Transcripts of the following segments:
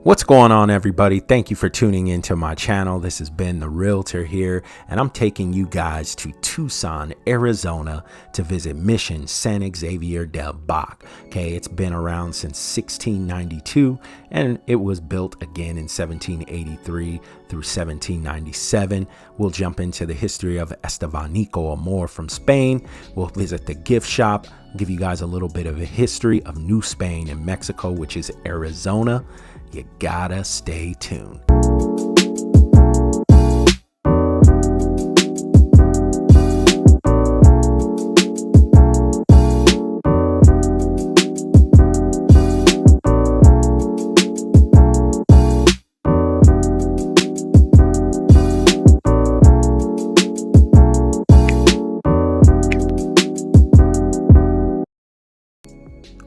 What's going on, everybody? Thank you for tuning into my channel. This has been The Realtor here, and I'm taking you guys to Tucson, Arizona to visit Mission San Xavier Del Bac. Okay, it's been around since 1692, and it was built again in 1783 through 1797. We'll jump into the history of Estevanico The Moor from Spain. We'll visit the gift shop, give you guys a little bit of a history of New Spain and Mexico, which is Arizona. You gotta stay tuned.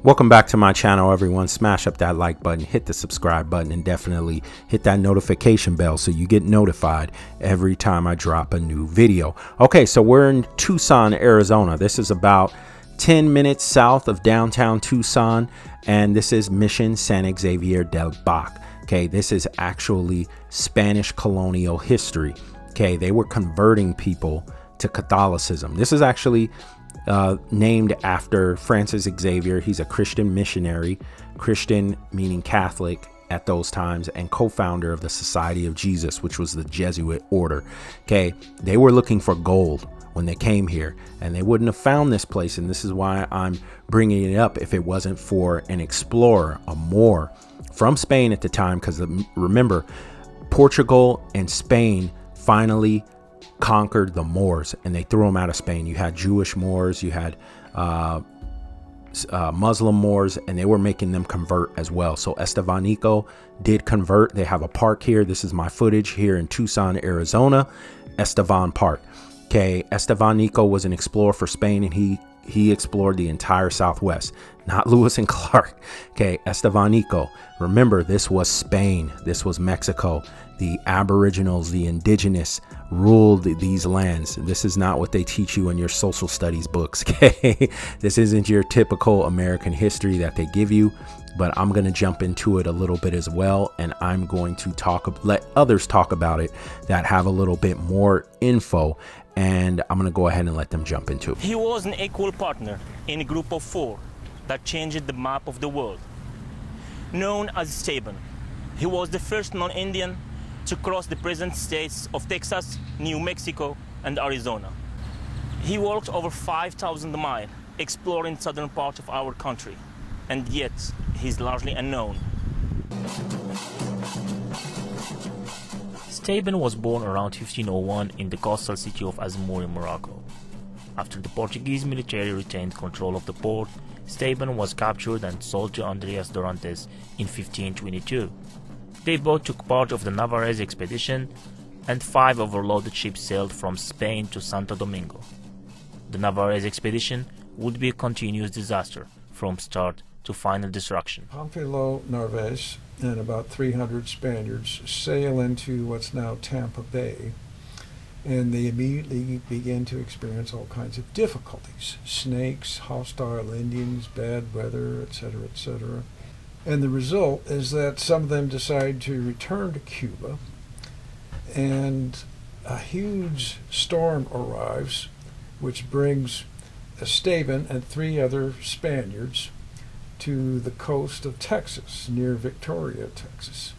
Welcome back to my channel, everyone. Smash up that like button, hit the subscribe button, and definitely hit that notification bell so you get notified every time I drop a new video. Okay, so we're in Tucson, Arizona. This is about 10 minutes south of downtown Tucson, and this is Mission San Xavier Del Bac. Okay, this is actually Spanish colonial history. Okay, they were converting people to Catholicism. This is actually named after Francis Xavier. He's a Christian missionary, Christian meaning Catholic at those times, and co-founder of the Society of Jesus, which was the Jesuit order. Okay, they were looking for gold when they came here, and they wouldn't have found this place, and this is why I'm bringing it up, if it wasn't for an explorer, a Moor from Spain at the time, because remember, Portugal and Spain finally conquered the Moors, and they threw them out of Spain. You had Jewish Moors, you had Muslim Moors, and they were making them convert as well. So Estevanico did convert. They have a park here. This is my footage here in Tucson, Arizona, Estevan Park. Okay, Estevanico was an explorer for Spain, and he explored the entire Southwest, not Lewis and Clark. Okay, Estevanico. Remember, this was Spain. This was Mexico. The Aboriginals, the indigenous, ruled these lands. This is not what they teach you in your social studies books. Okay, this isn't your typical American history that they give you, but I'm going to jump into it a little bit as well, and I'm going to let others talk about it that have a little bit more info, and I'm going to go ahead and let them jump into it. He was an equal partner in a group of four that changed the map of the world, known as Esteban. He was the first non-Indian to cross the present states of Texas, New Mexico, and Arizona. He walked over 5,000 miles exploring southern part of our country, and yet he's largely unknown. Esteban was born around 1501 in the coastal city of Azamur in Morocco. After the Portuguese military retained control of the port, Esteban was captured and sold to Andreas Dorantes in 1522. They both took part of the Navarrese expedition, and 5 overloaded ships sailed from Spain to Santo Domingo. The Navarrese expedition would be a continuous disaster from start to final destruction. Pamphilo Narvaez and about 300 Spaniards sail into what's now Tampa Bay, and they immediately begin to experience all kinds of difficulties: snakes, hostile Indians, bad weather, etc., etc. And the result is that some of them decide to return to Cuba, and a huge storm arrives, which brings Esteban and 3 other Spaniards to the coast of Texas, near Victoria, Texas.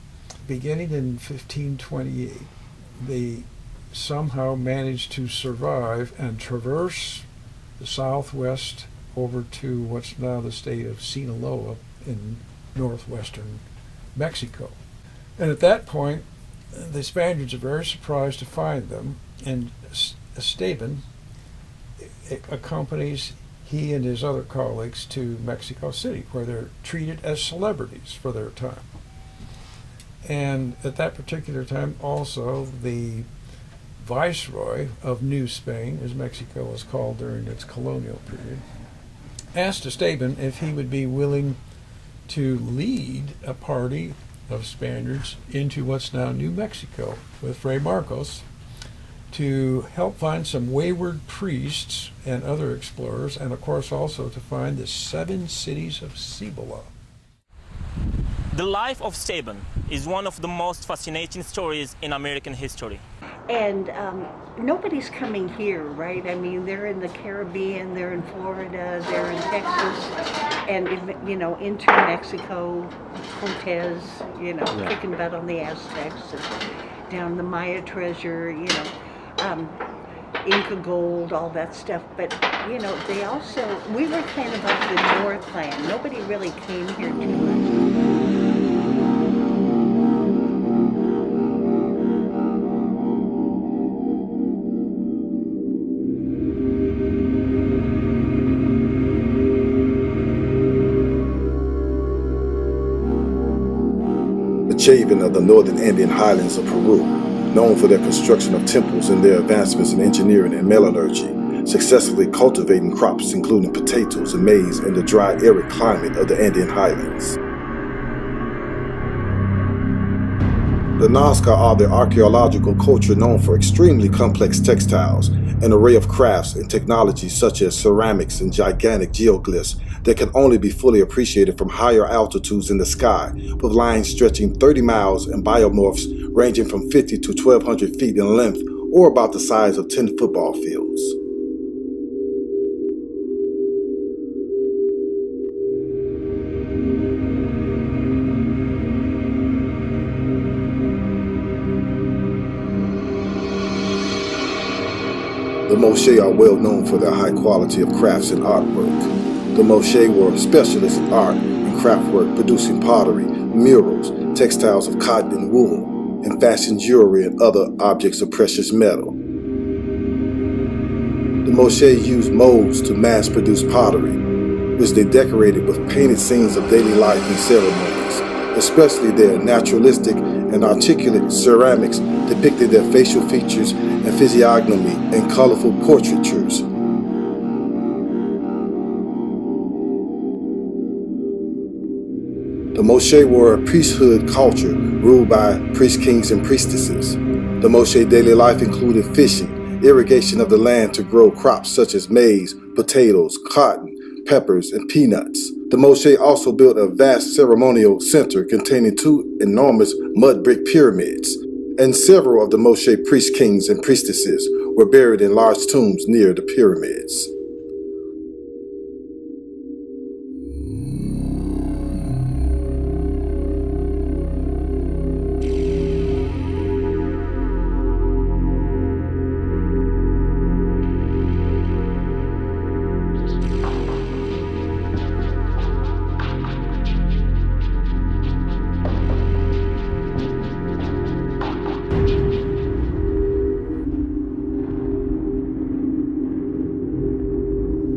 Beginning in 1528, they somehow managed to survive and traverse the southwest over to what's now the state of Sinaloa in northwestern Mexico. And at that point, the Spaniards are very surprised to find them, and Esteban accompanies he and his other colleagues to Mexico City, where they're treated as celebrities for their time. And at that particular time also, the Viceroy of New Spain, as Mexico was called during its colonial period, asked Esteban if he would be willing to lead a party of Spaniards into what's now New Mexico with Fray Marcos, to help find some wayward priests and other explorers, and of course also to find the 7 cities of Cibola. The life of Esteban is one of the most fascinating stories in American history. And nobody's coming here, right? I mean, they're in the Caribbean, they're in Florida, they're in Texas, and into Mexico, Cortez, kicking butt on the Aztecs, and down the Maya treasure, Inca gold, all that stuff. But they also, we were kind of like the Northland. Nobody really came here too much. Xavier of the northern Andean highlands of Peru, known for their construction of temples and their advancements in engineering and metallurgy, successfully cultivating crops including potatoes and maize in the dry, arid climate of the Andean highlands. The Nazca are the archaeological culture known for extremely complex textiles, an array of crafts and technologies such as ceramics and gigantic geoglyphs that can only be fully appreciated from higher altitudes in the sky, with lines stretching 30 miles and biomorphs ranging from 50 to 1,200 feet in length, or about the size of 10 football fields. The Moorish are well known for their high quality of crafts and artwork. The Moorish were specialists in art and craft work, producing pottery, murals, textiles of cotton and wool, and fashion jewelry and other objects of precious metal. The Moorish used molds to mass-produce pottery, which they decorated with painted scenes of daily life and ceremonies, especially their naturalistic and articulate ceramics depicted their facial features and physiognomy in colorful portraitures. The Moorish were a priesthood culture ruled by priest kings and priestesses. The Moorish daily life included fishing, irrigation of the land to grow crops such as maize, potatoes, cotton, peppers, and peanuts. The Moorish also built a vast ceremonial center containing 2 enormous mud brick pyramids, and several of the Moorish priest kings and priestesses were buried in large tombs near the pyramids.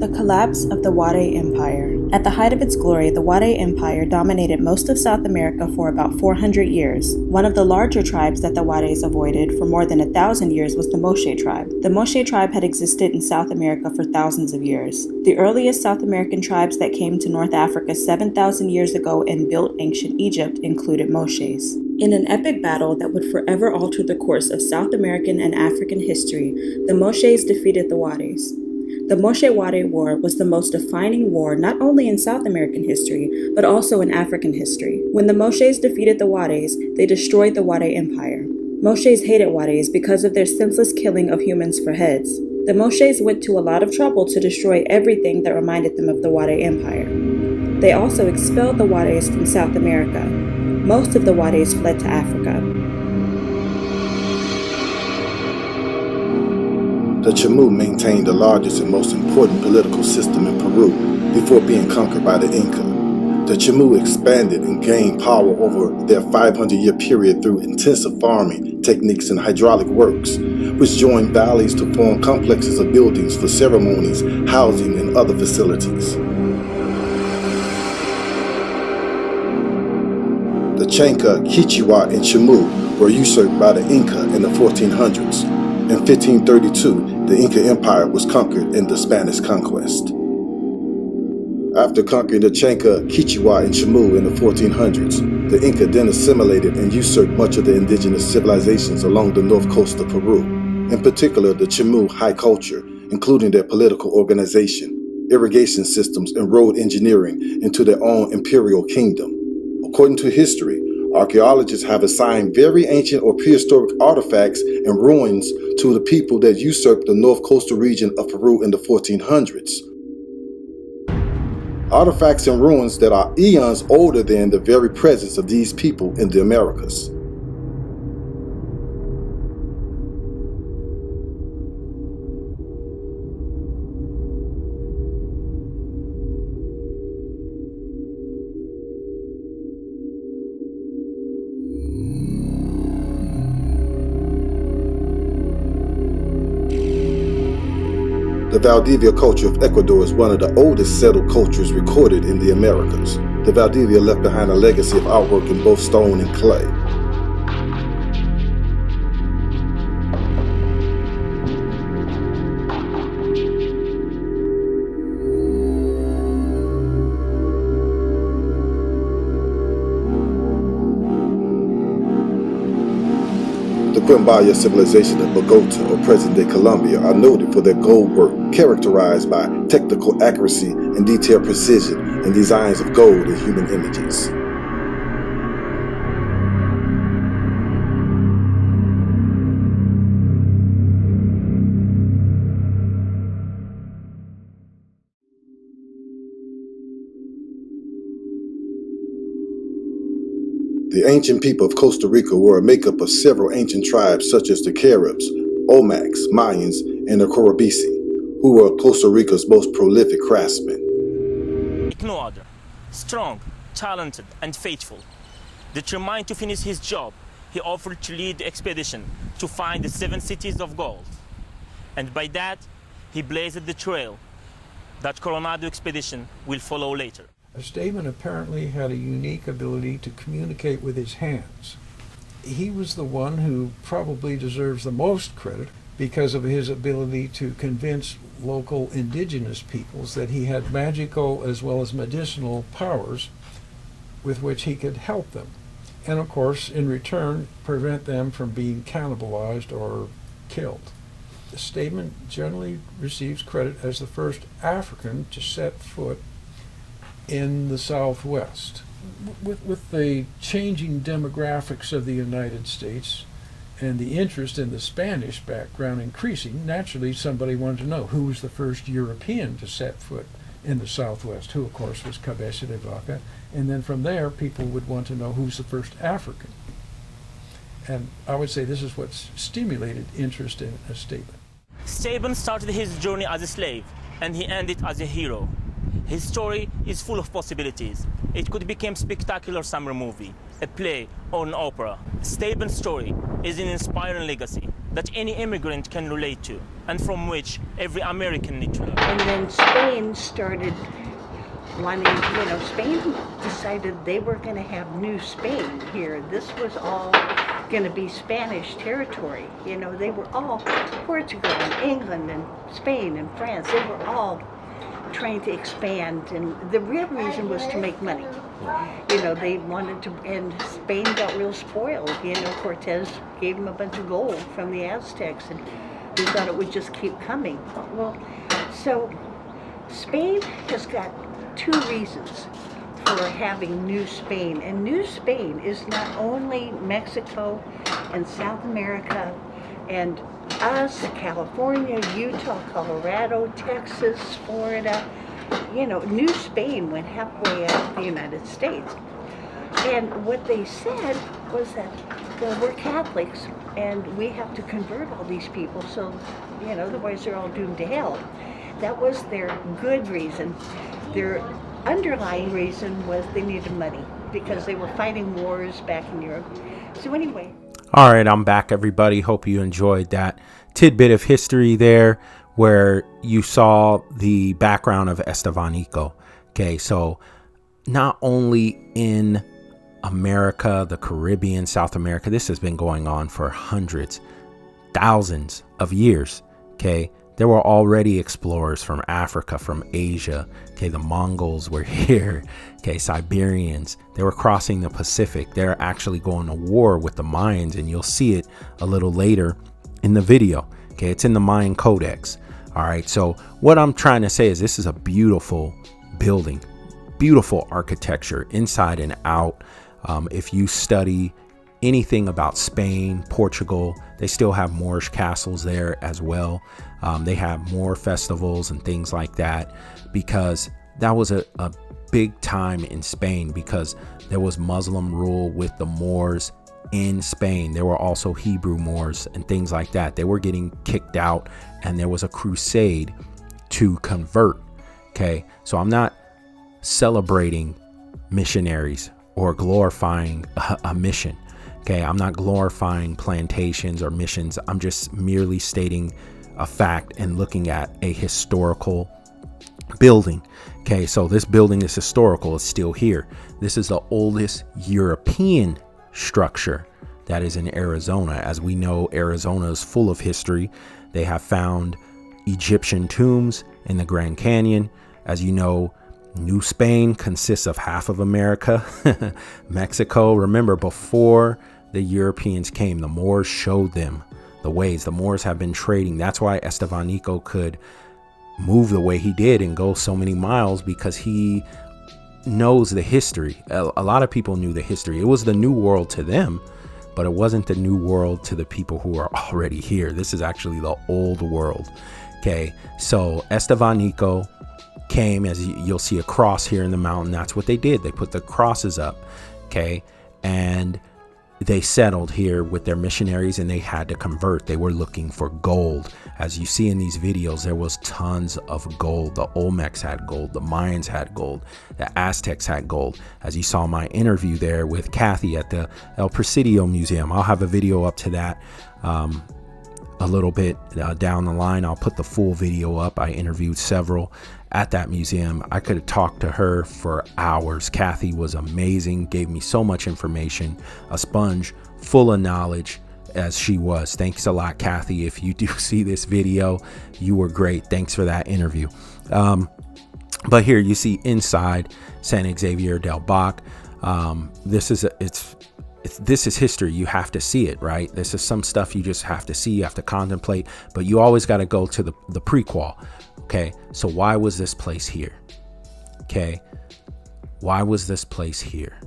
The collapse of the Wade Empire. At the height of its glory, the Wade Empire dominated most of South America for about 400 years. One of the larger tribes that the Wades avoided for more than 1,000 years was the Moorish tribe. The Moorish tribe had existed in South America for thousands of years. The earliest South American tribes that came to North Africa 7,000 years ago and built ancient Egypt included Moorish. In an epic battle that would forever alter the course of South American and African history, the Moorish defeated the Wades. The Moorish-Wade War was the most defining war not only in South American history, but also in African history. When the Moorish defeated the Wades, they destroyed the Wade Empire. Moorish hated Wades because of their senseless killing of humans for heads. The Moorish went to a lot of trouble to destroy everything that reminded them of the Wade Empire. They also expelled the Wades from South America. Most of the Wades fled to Africa. The Chamu maintained the largest and most important political system in Peru before being conquered by the Inca. The Chamu expanded and gained power over their 500-year period through intensive farming techniques and hydraulic works, which joined valleys to form complexes of buildings for ceremonies, housing, and other facilities. The Chanca, Quichua, and Chamu were usurped by the Inca in the 1400s. In 1532, the Inca Empire was conquered in the Spanish conquest. After conquering the Chanca, Quichua, and Chamu in the 1400s, the Inca then assimilated and usurped much of the indigenous civilizations along the north coast of Peru, in particular the Chamu high culture, including their political organization, irrigation systems, and road engineering into their own imperial kingdom. According to history, Archaeologists have assigned very ancient or prehistoric artifacts and ruins to the people that usurped the north coastal region of Peru in the 1400s. Artifacts and ruins that are eons older than the very presence of these people in the Americas. The Valdivia culture of Ecuador is one of the oldest settled cultures recorded in the Americas. The Valdivia left behind a legacy of artwork in both stone and clay. The Quimbaya civilization of Bogota or present-day Colombia are noted for their gold work, characterized by technical accuracy and detailed precision in designs of gold and human images. The ancient people of Costa Rica were a makeup of several ancient tribes such as the Caribs, Olmecs, Mayans, and the Corobisi, who were Costa Rica's most prolific craftsmen. Like no other, strong, talented, and faithful. Determined to finish his job, he offered to lead the expedition to find the 7 cities of gold. And by that, he blazed the trail that Coronado expedition will follow later. Esteban apparently had a unique ability to communicate with his hands. He was the one who probably deserves the most credit because of his ability to convince local indigenous peoples that he had magical as well as medicinal powers with which he could help them. And of course, in return, prevent them from being cannibalized or killed. Esteban generally receives credit as the first African to set foot in the Southwest. With the changing demographics of the United States and the interest in the Spanish background increasing, naturally somebody wanted to know who was the first European to set foot in the Southwest, who of course was Cabeza de Vaca, and then from there people would want to know who's the first African. And I would say this is what's stimulated interest in Esteban. Esteban started his journey as a slave, and he ended as a hero. His story is full of possibilities. It could become a spectacular summer movie, a play, or an opera. Esteban's story is an inspiring legacy that any immigrant can relate to, and from which every American needs to learn. And then Spain started wanting, Spain decided they were going to have New Spain here. This was all going to be Spanish territory. They were all Portugal and England and Spain and France. They were all trying to expand, and the real reason was to make money. They wanted to, and Spain got real spoiled. Cortez gave them a bunch of gold from the Aztecs, and they thought it would just keep coming. Well, so Spain has got 2 reasons for having New Spain, and New Spain is not only Mexico and South America and us, California, Utah, Colorado, Texas, Florida. New Spain went halfway up the United States. And what they said was that, well, we're Catholics and we have to convert all these people, so, otherwise they're all doomed to hell. That was their good reason. Their underlying reason was they needed money because they were fighting wars back in Europe. So anyway. All right, I'm back, everybody. Hope you enjoyed that tidbit of history there where you saw the background of Estevanico. Okay, so not only in America, the Caribbean, South America, this has been going on for hundreds, thousands of years. Okay, there were already explorers from Africa, from Asia. Okay, the Mongols were here. Okay, Siberians, they were crossing the Pacific. They're actually going to war with the Mayans, and you'll see it a little later in the video. Okay, it's in the Mayan Codex. All right, so what I'm trying to say is this is a beautiful building, beautiful architecture inside and out. If you study anything about Spain, Portugal, they still have Moorish castles there as well. They have Moor festivals and things like that, because that was a big time in Spain, because there was Muslim rule with the Moors in Spain. There were also Hebrew Moors and things like that. They were getting kicked out, and there was a crusade to convert. Okay, so I'm not celebrating missionaries or glorifying a mission. Okay, I'm not glorifying plantations or missions. I'm just merely stating a fact and looking at a historical building. Okay, so this building is historical. It's still here. This is the oldest European structure that is in Arizona. As we know, Arizona is full of history. They have found Egyptian tombs in the Grand Canyon. As you know, New Spain consists of half of America. Mexico, remember, before the Europeans came, the Moors showed them the ways. The Moors have been trading. That's why Estevanico could move the way he did and go so many miles, because he knows the history. A lot of people knew the history. It was the new world to them, but it wasn't the new world to the people who are already here. This is actually the old world. Okay, so Estevanico came, as you'll see a cross here in the mountain. That's what they did. They put the crosses up. Okay, and they settled here with their missionaries, and they had to convert. They were looking for gold. As you see in these videos, there was tons of gold. The Olmecs had gold. The Mayans had gold. The Aztecs had gold. As you saw my interview there with Kathy at the El Presidio Museum. I'll have a video up to that a little bit down the line. I'll put the full video up. I interviewed several at that museum. I could have talked to her for hours. Kathy was amazing, gave me so much information, a sponge full of knowledge, as she was. Thanks a lot, Kathy. If you do see this video, you were great. Thanks for that interview. But here you see inside San Xavier Del Bac. This is history. You have to see it, right? This is some stuff you just have to see, you have to contemplate, but you always got to go to the prequel. Okay, so why was this place here? Okay, why was this place here?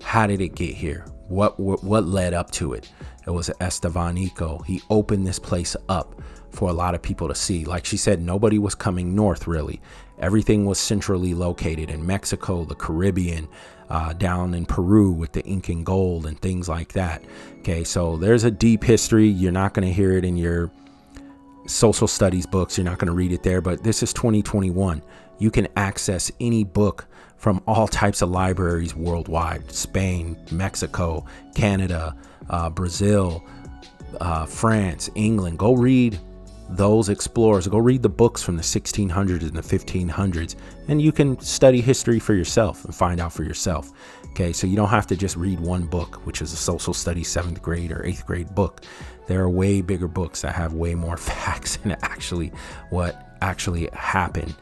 How did it get here? What led up to it? It was Estevanico. He opened this place up for a lot of people to see. Like she said, nobody was coming north, really. Everything was centrally located in Mexico, the Caribbean, down in Peru with the Incan gold and things like that. Okay, so there's a deep history. You're not going to hear it in your social studies books. You're not going to read it there, but this is 2021. You can access any book from all types of libraries worldwide: Spain, Mexico, Canada, Brazil, France, England. Go read those explorers. Go read the books from the 1600s and the 1500s, and you can study history for yourself and find out for yourself. Okay, so you don't have to just read one book, which is a social studies 7th grade or 8th grade book. There are way bigger books that have way more facts and actually what actually happened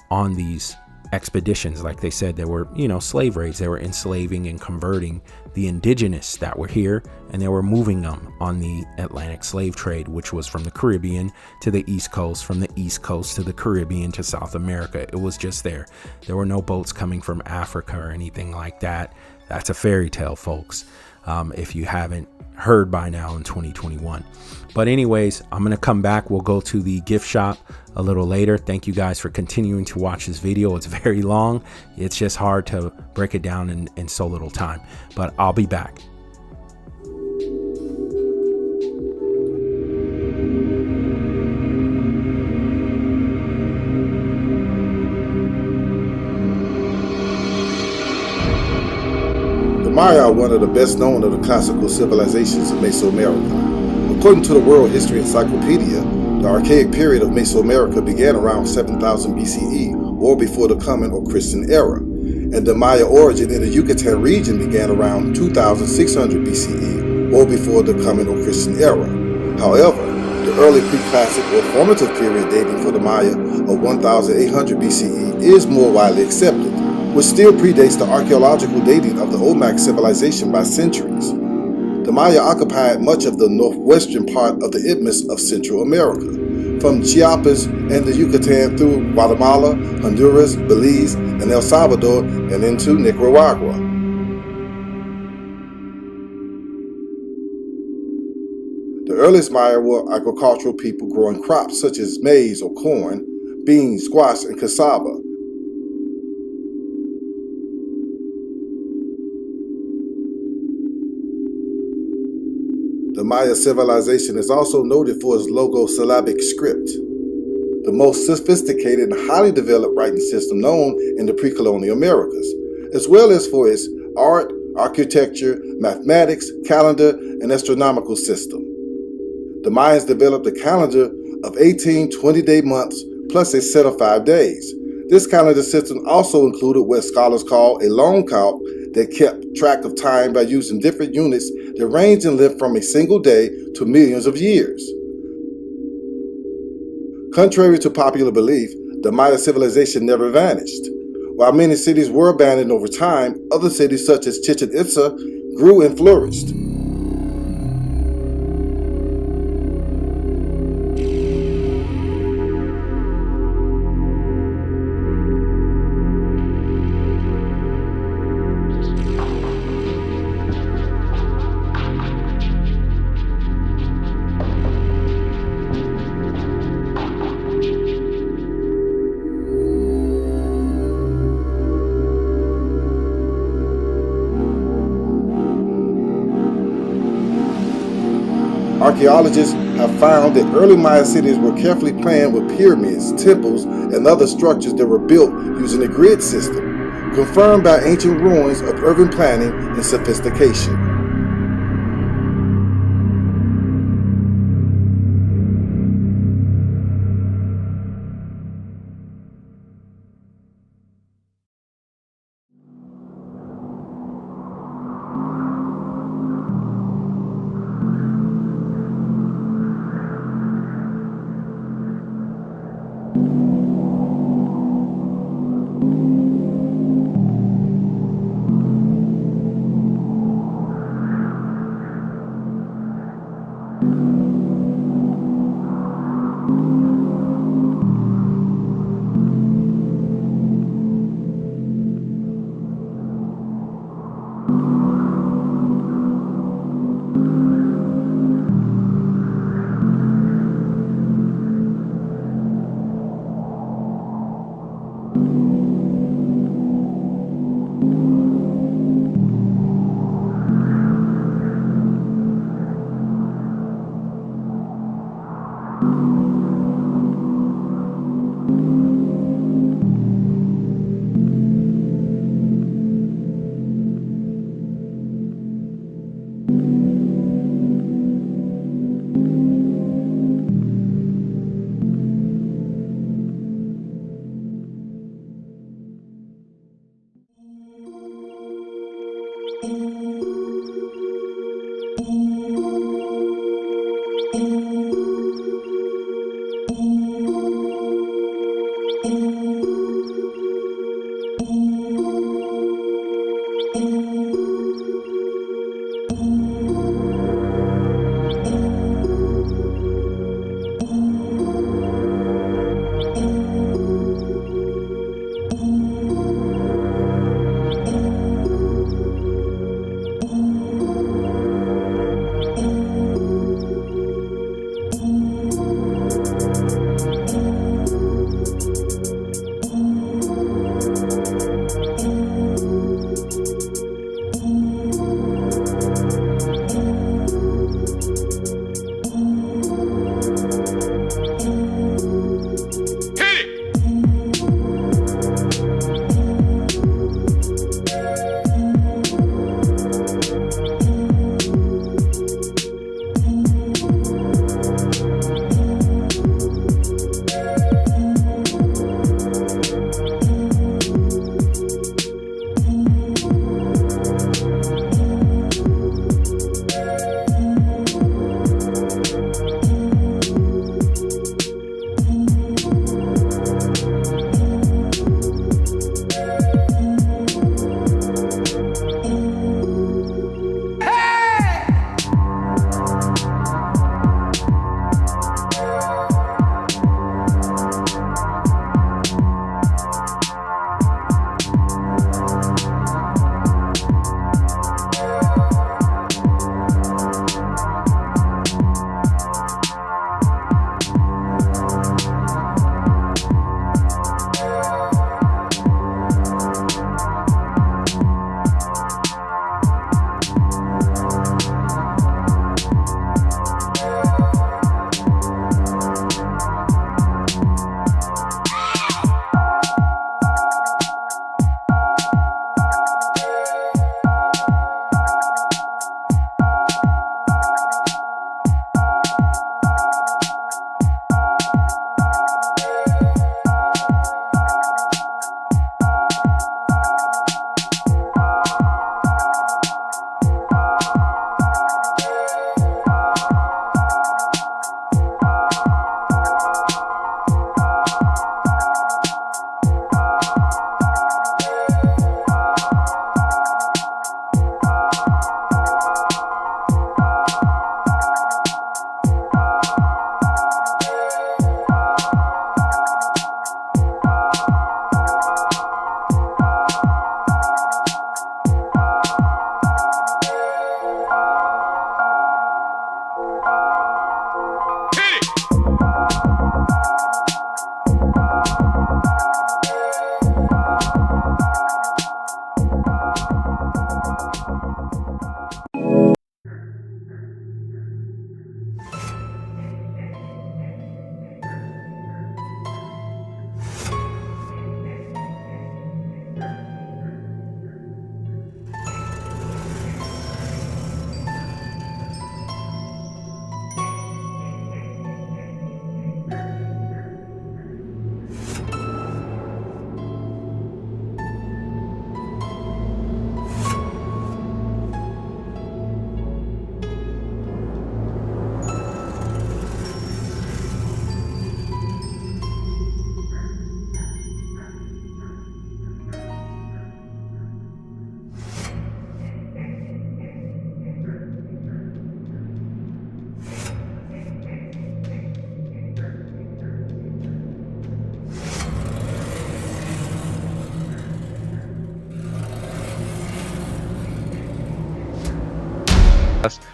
on these expeditions. Like they said, there were, slave raids. They were enslaving and converting the indigenous that were here, and they were moving them on the Atlantic slave trade, which was from the Caribbean to the East Coast, from the East Coast to the Caribbean to South America. It was just there. There were no boats coming from Africa or anything like that. That's a fairy tale, folks. If you haven't heard by now in 2021. But anyways, I'm going to come back. We'll go to the gift shop a little later. Thank you guys for continuing to watch this video. It's very long. It's just hard to break it down in so little time, but I'll be back. The Maya are one of the best known of the classical civilizations of Mesoamerica. According to the World History Encyclopedia, the archaic period of Mesoamerica began around 7000 BCE, or before the Common or Christian era, and the Maya origin in the Yucatan region began around 2600 BCE, or before the Common or Christian era. However, the early pre-classic or formative period dating for the Maya of 1800 BCE is more widely accepted, which still predates the archaeological dating of the Olmec civilization by centuries. The Maya occupied much of the northwestern part of the Isthmus of Central America, from Chiapas and the Yucatan through Guatemala, Honduras, Belize, and El Salvador, and into Nicaragua. The earliest Maya were agricultural people growing crops such as maize or corn, beans, squash, and cassava. The Maya civilization is also noted for its logosyllabic script, the most sophisticated and highly developed writing system known in the pre-colonial Americas, as well as for its art, architecture, mathematics, calendar, and astronomical system. The Mayans developed a calendar of 18 20-day months plus a set of 5 days. This calendar system also included what scholars call a long count that kept track of time by using different units that ranged in length from a single day to millions of years. Contrary to popular belief, the Maya civilization never vanished. While many cities were abandoned over time, other cities such as Chichen Itza grew and flourished. Archaeologists have found that early Maya cities were carefully planned with pyramids, temples, and other structures that were built using a grid system, confirmed by ancient ruins of urban planning and sophistication.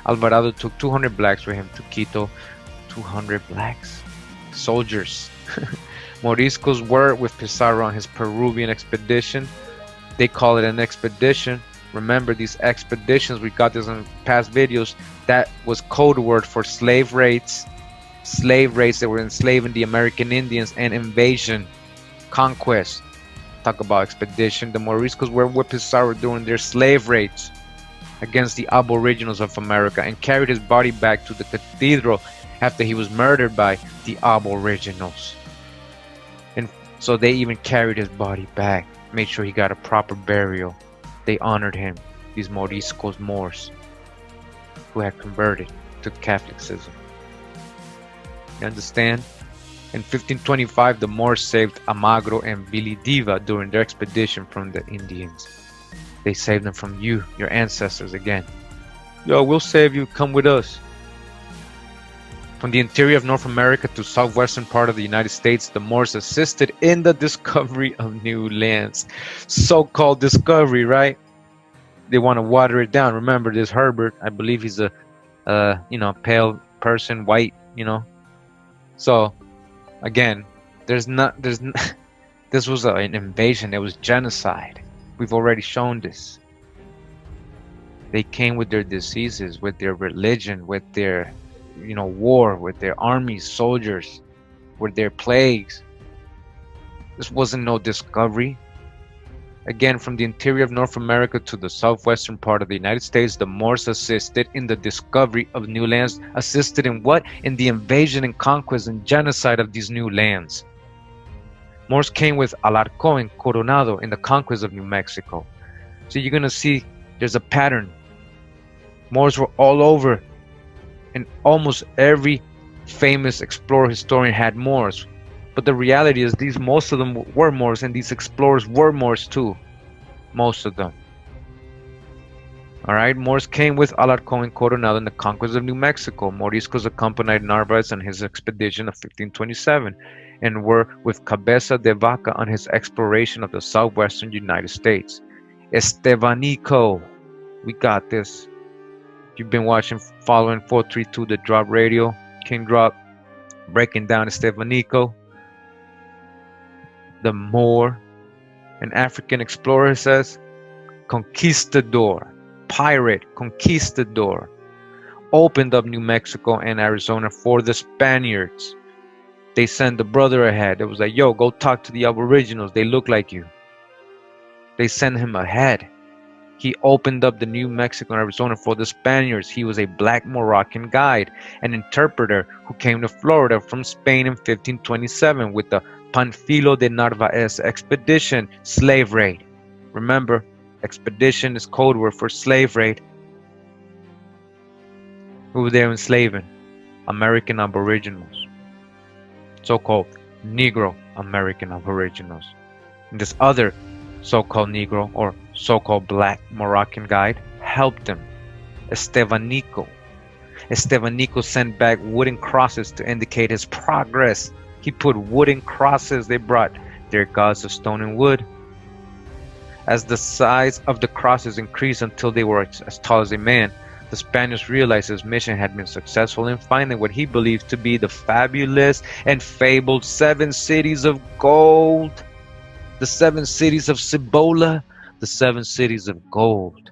Alvarado took 200 blacks with him to Quito. 200 blacks? Soldiers. Moriscos were with Pizarro on his Peruvian expedition. They call it an expedition. Remember, these expeditions, we got this in past videos, that was code word for slave raids. Slave raids that were enslaving the American Indians, and invasion, conquest. Talk about expedition. The Moriscos were with Pizarro during their slave raids against the Aboriginals of America and carried his body back to the cathedral after he was murdered by the Aboriginals. And so they even carried his body back, made sure he got a proper burial. They honored him, these Moriscos Moors who had converted to Catholicism. You understand? In 1525, the Moors saved Almagro and Villadiva during their expedition from the Indians. They saved them from you, your ancestors again. Yo, we'll save you, come with us. From the interior of North America to southwestern part of the United States, the Moors assisted in the discovery of new lands. So-called discovery, right? They want to water it down. Remember this Herbert, I believe he's a pale person, white, So, again, this was an invasion. It was genocide. We've already shown this. They came with their diseases, with their religion, with their war, with their armies, soldiers, with their plagues. This wasn't no discovery. Again, from the interior of North America to the southwestern part of the United States, the Moors assisted in the discovery of new lands. Assisted in what? In the invasion and conquest and genocide of these new lands. Moors came with Alarcón and Coronado in the conquest of New Mexico. So you're going to see there's a pattern. Moors were all over. And almost every famous explorer historian had Moors. But the reality is most of them were Moors, and these explorers were Moors too. Most of them. Alright, Moors came with Alarcón and Coronado in the conquest of New Mexico. Moriscos accompanied Narvaez on his expedition of 1527 and were with Cabeza de Vaca on his exploration of the southwestern United States. Estevanico, we got this. You've been following 432 The Drop Radio, King Drop, breaking down Estevanico the Moor. An African explorer says, conquistador, pirate, conquistador, opened up New Mexico and Arizona for the Spaniards. They sent the brother ahead. It was like, yo, go talk to the Aboriginals. They look like you. They sent him ahead. He opened up the New Mexico and Arizona for the Spaniards. He was a black Moroccan guide, an interpreter who came to Florida from Spain in 1527 with the Panfilo de Narvaez expedition, slave raid. Remember, expedition is code word for slave raid. Who were there enslaving? American Aboriginals. So-called Negro American Aboriginals. And this other so-called Negro or so-called black Moroccan guide helped them. Estevanico. Estevanico sent back wooden crosses to indicate his progress. He put wooden crosses. They brought their gods of stone and wood. As the size of the crosses increased until they were as tall as a man, the Spaniards realized his mission had been successful in finding what he believed to be the fabulous and fabled 7 cities of gold. The 7 cities of Cibola, the 7 cities of gold.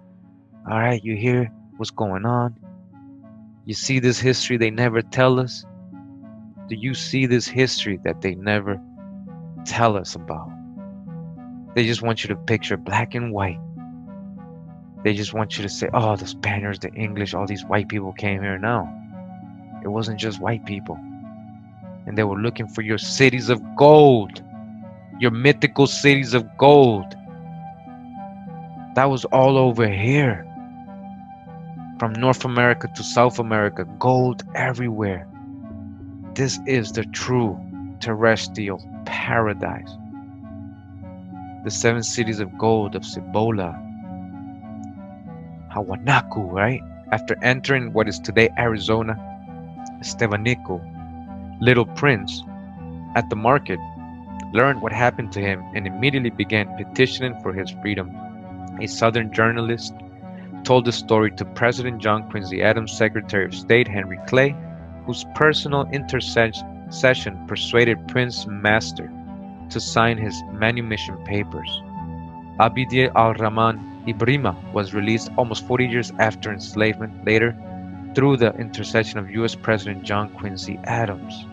All right, you hear what's going on? You see this history they never tell us? Do you see this history that they never tell us about? They just want you to picture black and white. They just want you to say, oh, the Spaniards, the English, all these white people came here. No, it wasn't just white people. And they were looking for your cities of gold, your mythical cities of gold. That was all over here. From North America to South America, gold everywhere. This is the true terrestrial paradise. The 7 cities of gold of Cibola, Hawanaku, right? After entering what is today Arizona, Estevanico, Little Prince, at the market, learned what happened to him and immediately began petitioning for his freedom. A Southern journalist told the story to President John Quincy Adams, Secretary of State Henry Clay, whose personal intercession persuaded Prince Master to sign his manumission papers. Abidi al-Rahman Ibrima was released almost 40 years after enslavement, later through the intercession of U.S. President John Quincy Adams.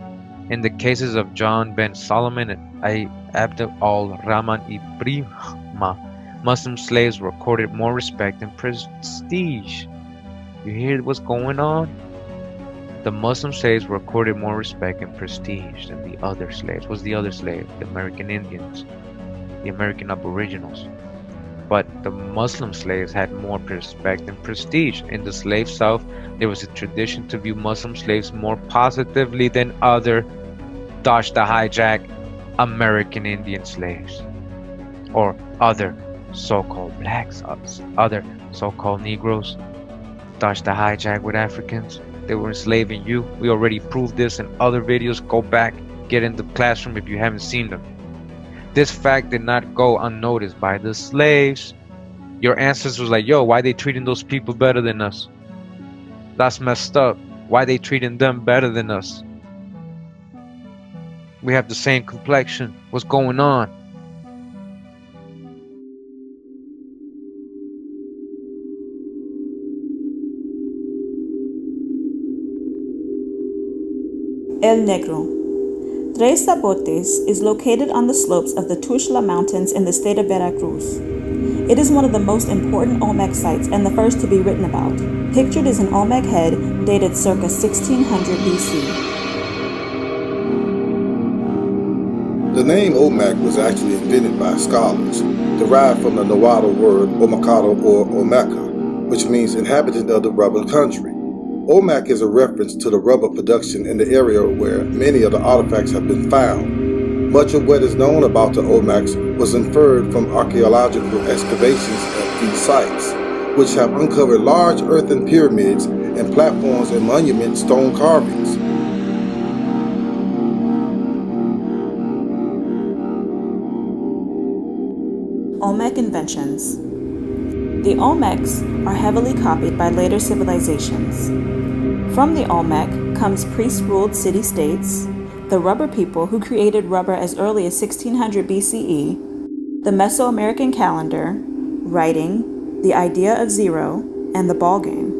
In the cases of John ben Solomon and Abd al-Rahman Ibrima, Muslim slaves were accorded more respect and prestige. You hear what's going on? The Muslim slaves were accorded more respect and prestige than the other slaves. What's the other slave? The American Indians, the American Aboriginals. But the Muslim slaves had more respect and prestige. In the slave South, there was a tradition to view Muslim slaves more positively than other dodge the hijack American Indian slaves or other so-called blacks, other so-called Negroes. Dodge the hijack with Africans. They were enslaving you. We already proved this in other videos. Go back, get in the classroom if you haven't seen them. This fact did not go unnoticed by the slaves. Your ancestors was like, yo, why they treating those people better than us? That's messed up. Why they treating them better than us? We have the same complexion. What's going on? El Negro. Tres Zapotes is located on the slopes of the Tuxtla Mountains in the state of Veracruz. It is one of the most important Olmec sites and the first to be written about. Pictured is an Olmec head dated circa 1600 BC. The name Olmec was actually invented by scholars, derived from the Nahuatl word Omacado or Olmeca, which means inhabitant of the rubber country. Olmec is a reference to the rubber production in the area where many of the artifacts have been found. Much of what is known about the Olmecs was inferred from archaeological excavations at these sites, which have uncovered large earthen pyramids and platforms and monument stone carvings. Olmec inventions. The Olmecs are heavily copied by later civilizations. From the Olmec comes priest-ruled city-states, the rubber people who created rubber as early as 1600 BCE, the Mesoamerican calendar, writing, the idea of zero, and the ball game.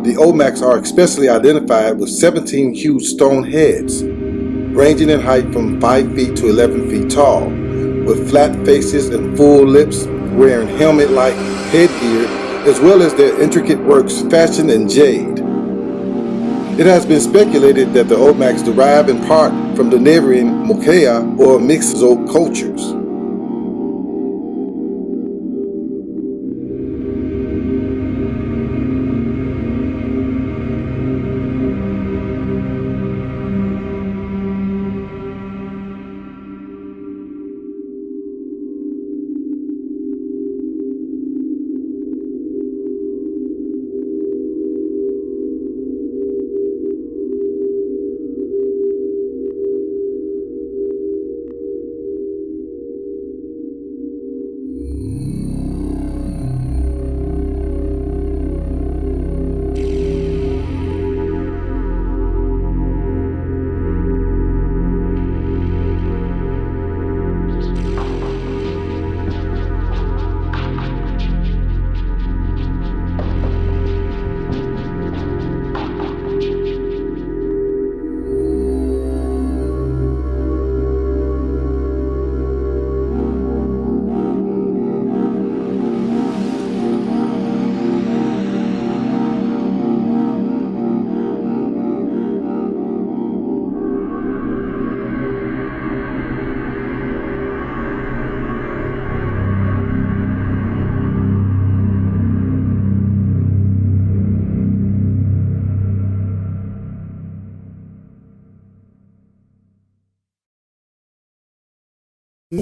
The Olmecs are especially identified with 17 huge stone heads, ranging in height from 5 feet to 11 feet tall, with flat faces and full lips, wearing helmet-like headgear, as well as their intricate works fashioned in jade. It has been speculated that the Olmecs derive in part from the neighboring Moquea or Mixozoic cultures. All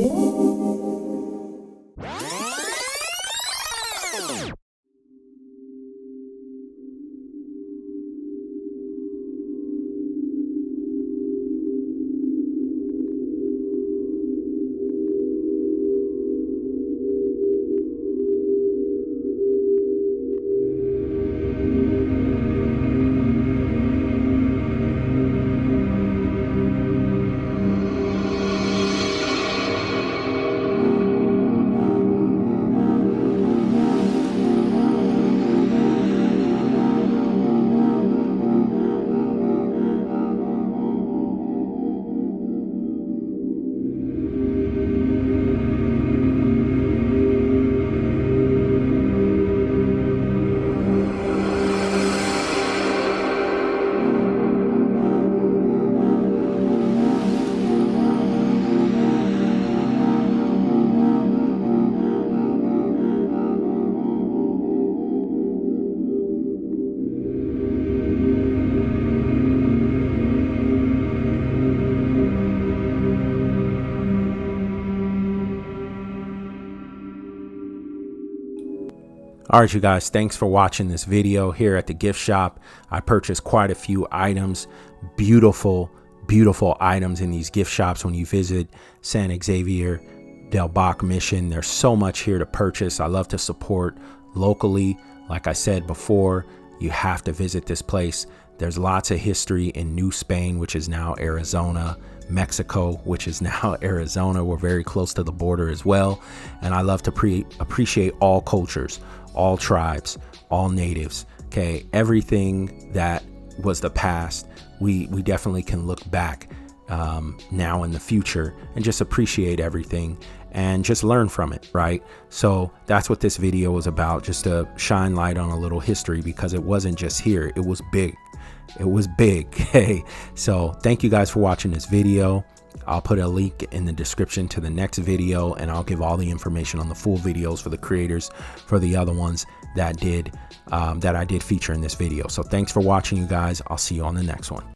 right, you guys, thanks for watching this video here at the gift shop. I purchased quite a few items, beautiful items in these gift shops when you visit San Xavier Del Bac mission. There's so much here to purchase. I love to support locally. Like I said before, you have to visit this place. There's lots of history in New Spain, which is now Arizona, Mexico, which is now Arizona. We're very close to the border as well. And I love to appreciate all cultures, all tribes, all natives. Okay, everything that was the past, we definitely can look back now in the future and just appreciate everything and just learn from it, right? So that's what this video was about, just to shine light on a little history, because it wasn't just here, it was big. It was big. Okay, so thank you guys for watching this video. I'll put a link in the description to the next video, and I'll give all the information on the full videos for the creators for the other ones that I did feature in this video. So thanks for watching, you guys. I'll see you on the next one.